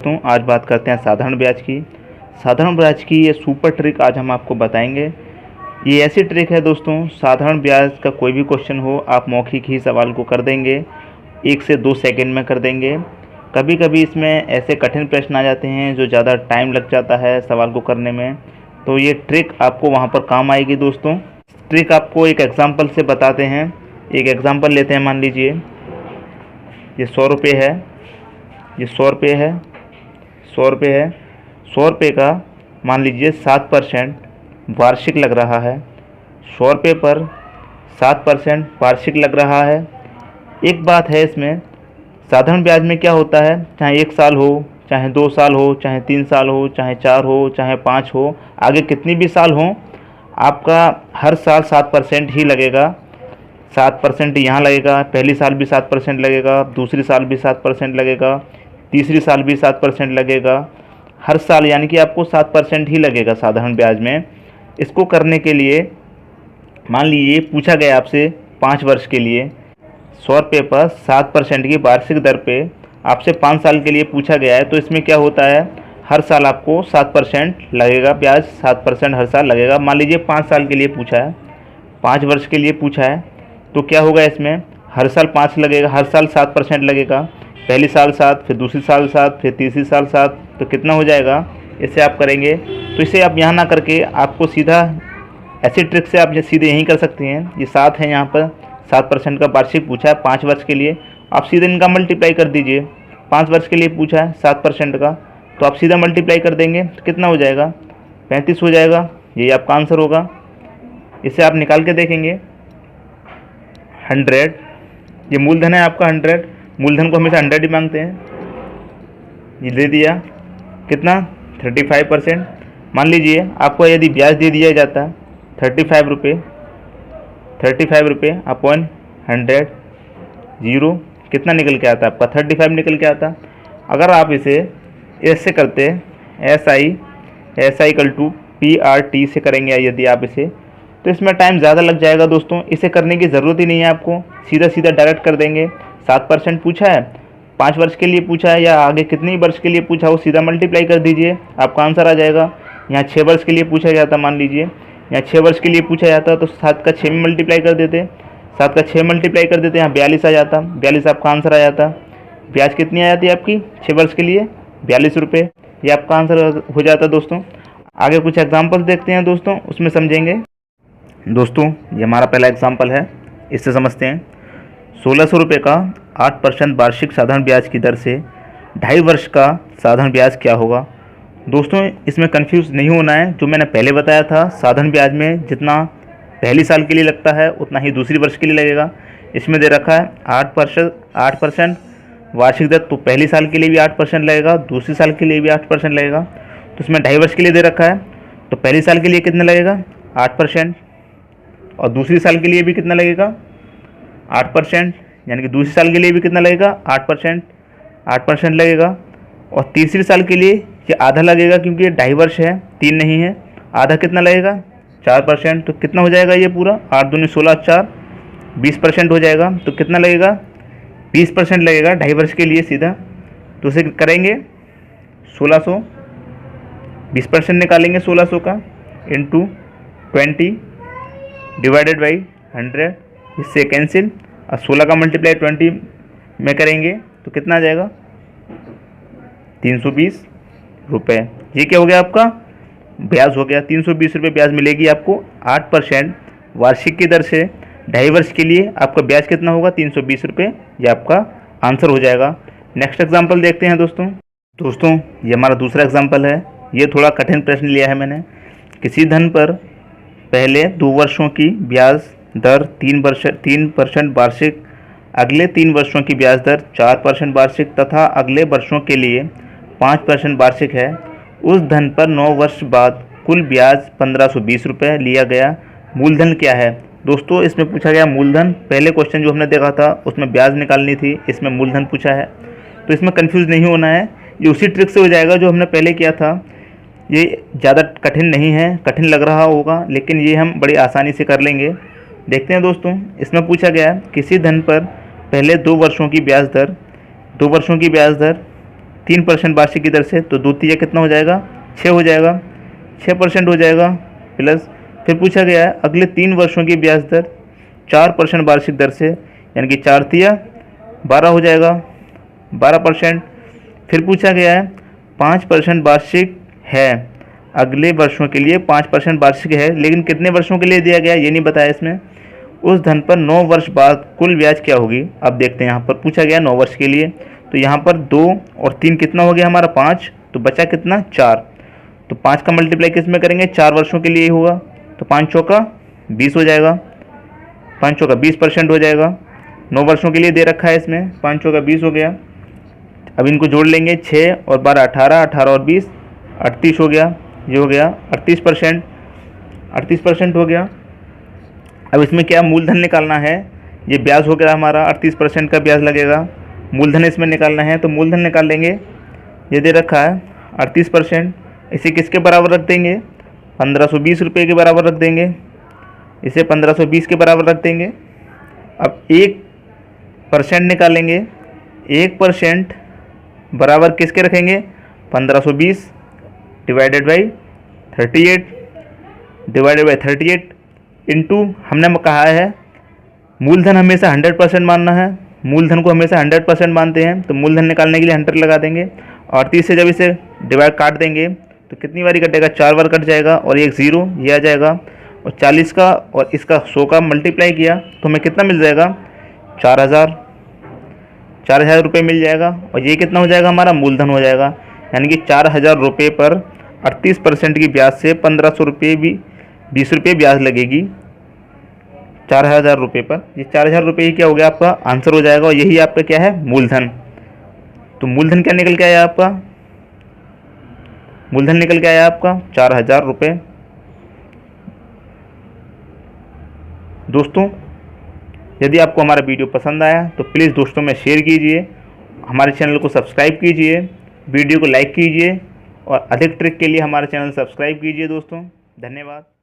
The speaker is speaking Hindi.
तो आज बात करते हैं साधारण ब्याज की। साधारण ब्याज की ये सुपर ट्रिक आज हम आपको बताएंगे। ये ऐसी ट्रिक है दोस्तों, साधारण ब्याज का कोई भी क्वेश्चन हो आप मौखिक ही सवाल को कर देंगे, 1 से 2 सेकंड में कर देंगे। कभी कभी इसमें ऐसे कठिन प्रश्न आ जाते हैं जो ज़्यादा टाइम लग जाता है सवाल को करने में, तो ये ट्रिक आपको वहाँ पर काम आएगी दोस्तों। ट्रिक आपको एक एग्ज़ाम्पल से बताते हैं। एक एग्ज़ाम्पल लेते हैं, मान लीजिए ये 100 रुपये है, ये 100 रुपये है, 100 रुपये है। 100 रुपये का मान लीजिए 7% वार्षिक लग रहा है। 100 रुपये पर 7% वार्षिक लग रहा है। एक बात है इसमें, साधारण ब्याज में क्या होता है, चाहे 1 साल हो, चाहे 2 साल हो, चाहे 3 साल हो, चाहे 4 हो, चाहे 5 हो, आगे कितनी भी साल हो, आपका हर साल 7% ही लगेगा। 7% यहाँ लगेगा, पहली साल भी 7% लगेगा, दूसरी साल भी 7% लगेगा, तीसरी साल भी 7% लगेगा। हर साल यानी कि आपको 7% ही लगेगा साधारण ब्याज में। इसको करने के लिए मान लीजिए पूछा गया आपसे 5 वर्ष के लिए 100 रुपये पर 7% की वार्षिक दर पे आपसे 5 साल के लिए पूछा गया है, तो इसमें क्या होता है, हर साल आपको 7% लगेगा ब्याज, 7% हर साल लगेगा। मान लीजिए 5 साल के लिए पूछा है, 5 वर्ष के लिए पूछा है, तो क्या होगा इसमें, हर साल 5 लगेगा, हर साल 7% लगेगा। पहली साल 7, फिर दूसरी साल 7, फिर तीसरी साल 7, तो कितना हो जाएगा। इसे आप करेंगे तो इसे आप यहाँ ना करके आपको सीधा ऐसी ट्रिक से आप सीधे यहीं कर सकते हैं। ये 7 है, यहाँ पर 7% का वार्षिक पूछा है 5 वर्ष के लिए, आप सीधे इनका मल्टीप्लाई कर दीजिए। 5 वर्ष के लिए पूछा है 7% का, तो आप सीधा मल्टीप्लाई कर देंगे तो कितना हो जाएगा, 35 हो जाएगा। यही आपका आंसर होगा। इसे आप निकाल के देखेंगे। 100 ये मूलधन है आपका, 100 मूलधन को हमेशा 100 ही मांगते हैं। ये दे दिया कितना, 35%। मान लीजिए आपको यदि ब्याज दे दिया जाता है 35 रुपये, 35 रुपये अपॉन 100, जीरो कितना निकल के आता है आपका, 35 निकल के आता। अगर आप इसे ऐसे करते, SI इक्वल टू PRT से करेंगे यदि आप इसे, तो इसमें टाइम ज़्यादा लग जाएगा दोस्तों। इसे करने की ज़रूरत ही नहीं है आपको, सीधा सीधा डायरेक्ट कर देंगे। 7% पूछा है, 5 वर्ष के लिए पूछा है या आगे कितने वर्ष के लिए पूछा हो, सीधा मल्टीप्लाई कर दीजिए, आपका आंसर आ जाएगा। यहाँ 6 वर्ष के लिए पूछा गया था, मान लीजिए यहाँ 6 वर्ष के लिए पूछा जाता तो 7 का 6 में मल्टीप्लाई कर देते, 7 का 6 मल्टीप्लाई कर देते, यहाँ 42 आ जाता, 42 आपका आंसर आ जाता। ब्याज कितनी आ जाती है आपकी 6 वर्ष के लिए, 42 रुपये, ये आपका आंसर हो जाता दोस्तों। आगे कुछ एग्जाम्पल्स देखते हैं दोस्तों, उसमें समझेंगे। दोस्तों ये हमारा पहला एग्जाम्पल है, इससे समझते हैं। 1600 रुपये का 8% वार्षिक साधारण ब्याज की दर से 2.5 वर्ष का साधारण ब्याज क्या होगा। दोस्तों इसमें कंफ्यूज नहीं होना है, जो मैंने पहले बताया था साधारण ब्याज में जितना पहली साल के लिए लगता है उतना ही दूसरी वर्ष के लिए लगेगा। इसमें दे रखा है 8% वार्षिक दर, तो पहली साल के लिए भी 8% लगेगा, दूसरी साल के लिए भी 8% लगेगा। तो इसमें 2.5 वर्ष के लिए दे रखा है, तो पहली साल के लिए कितना लगेगा 8%, और दूसरी साल के लिए भी कितना लगेगा 8%, यानी कि दूसरी साल के लिए भी कितना लगेगा 8% लगेगा। और तीसरी साल के लिए ये आधा लगेगा, क्योंकि ये 2.5 वर्ष है, 3 नहीं है, आधा कितना लगेगा 4%। तो कितना हो जाएगा ये पूरा, 8 दूनी 16, 4 20% हो जाएगा। तो कितना लगेगा 20% लगेगा 2.5 वर्ष के लिए सीधा। तो उसे करेंगे 1600, 20% निकालेंगे 1600 का इंटू 20 डिवाइडेड बाई 100, इससे कैंसिल, और 16 का मल्टीप्लाई 20 में करेंगे तो कितना आ जाएगा 320 रुपये। ये क्या हो गया आपका ब्याज हो गया, 320 रुपये ब्याज मिलेगी आपको 8% वार्षिक की दर से 2.5 वर्ष के लिए। आपका ब्याज कितना होगा 320 रुपये, ये आपका आंसर हो जाएगा। नेक्स्ट एग्जाम्पल देखते हैं दोस्तों ये हमारा दूसरा एग्जाम्पल है। ये थोड़ा कठिन प्रश्न लिया है मैंने। किसी धन पर पहले 2 वर्षों की ब्याज दर 3% वार्षिक, अगले 3 वर्षों की ब्याज दर 4% वार्षिक तथा अगले वर्षों के लिए 5% वार्षिक है। उस धन पर 9 वर्ष बाद कुल ब्याज 1520 रुपये लिया गया। मूलधन क्या है। दोस्तों इसमें पूछा गया मूलधन। पहले क्वेश्चन जो हमने देखा था उसमें ब्याज निकालनी थी, इसमें मूलधन पूछा है, तो इसमें कंफ्यूज नहीं होना है। ये उसी ट्रिक से हो जाएगा जो हमने पहले किया था। ये ज़्यादा कठिन नहीं है, कठिन लग रहा होगा लेकिन ये हम बड़ी आसानी से कर लेंगे। देखते हैं दोस्तों, इसमें पूछा गया किसी धन पर पहले 2 वर्षों की ब्याज दर 3% वार्षिक की दर से, तो 2 तिया कितना हो जाएगा, 6 हो जाएगा, 6% हो जाएगा। प्लस फिर पूछा गया है अगले 3 वर्षों की ब्याज दर 4% वार्षिक दर से, यानी कि 4 तिया 12 हो जाएगा, 12%। फिर पूछा गया है 5% वार्षिक है, अगले वर्षों के लिए 5% वार्षिक है, लेकिन कितने वर्षों के लिए दिया गया ये नहीं बताया इसमें। उस धन पर 9 वर्ष बाद कुल ब्याज क्या होगी। अब देखते हैं, यहाँ पर पूछा गया 9 वर्ष के लिए, तो यहाँ पर 2 और 3 कितना हो गया हमारा 5, तो बचा कितना 4। तो 5 का मल्टीप्लाई किस में करेंगे, 4 वर्षों के लिए होगा, तो 5 चौका 20 हो जाएगा, 5 चौका 20% हो जाएगा। 9 वर्षों के लिए दे रखा है इसमें, 5 चौका 20 हो गया। अब इनको जोड़ लेंगे, 6 और 12 18, 18 और 20 38 हो गया, ये हो गया 38%, 38% हो गया। अब इसमें क्या मूलधन निकालना है, ये ब्याज हो गया हमारा 38% का ब्याज लगेगा, मूलधन इसमें निकालना है, तो मूलधन निकाल लेंगे। ये दे रखा है 38%, इसे किसके बराबर रख देंगे, 1520 रुपये के बराबर रख देंगे, इसे 1520 के बराबर रख देंगे। अब 1% निकालेंगे, 1% बराबर किसके रखेंगे, 1520 डिवाइडेड बाई 38 इंटू इंटू हमने कहा है मूलधन हमेशा 100% मानना है, मूलधन को हमेशा 100% मानते हैं, तो मूलधन निकालने के लिए 100 लगा देंगे। और 30 से जब इसे डिवाइड काट देंगे तो कितनी बारी कटेगा, 4 बार कट जाएगा, और एक 0 ये आ जाएगा, और 40 का और इसका 100 का मल्टीप्लाई किया तो हमें कितना मिल जाएगा, 4000 रुपये मिल जाएगा। और ये कितना हो जाएगा, हमारा मूलधन हो जाएगा, यानी कि 4000 रुपये पर 38% की ब्याज से 1500 रुपये भी 20 रुपये ब्याज लगेगी 4000 रुपये पर। ये 4000 रुपये ही क्या हो गया, आपका आंसर हो जाएगा, और यही आपका क्या है, मूलधन। तो मूलधन क्या निकल के आया आपका, मूलधन निकल के आया आपका 4000 रुपये। दोस्तों यदि आपको हमारा वीडियो पसंद आया तो प्लीज़ दोस्तों में शेयर कीजिए, हमारे चैनल को सब्सक्राइब कीजिए, वीडियो को लाइक कीजिए, और अधिक ट्रिक के लिए हमारे चैनल सब्सक्राइब कीजिए दोस्तों। धन्यवाद।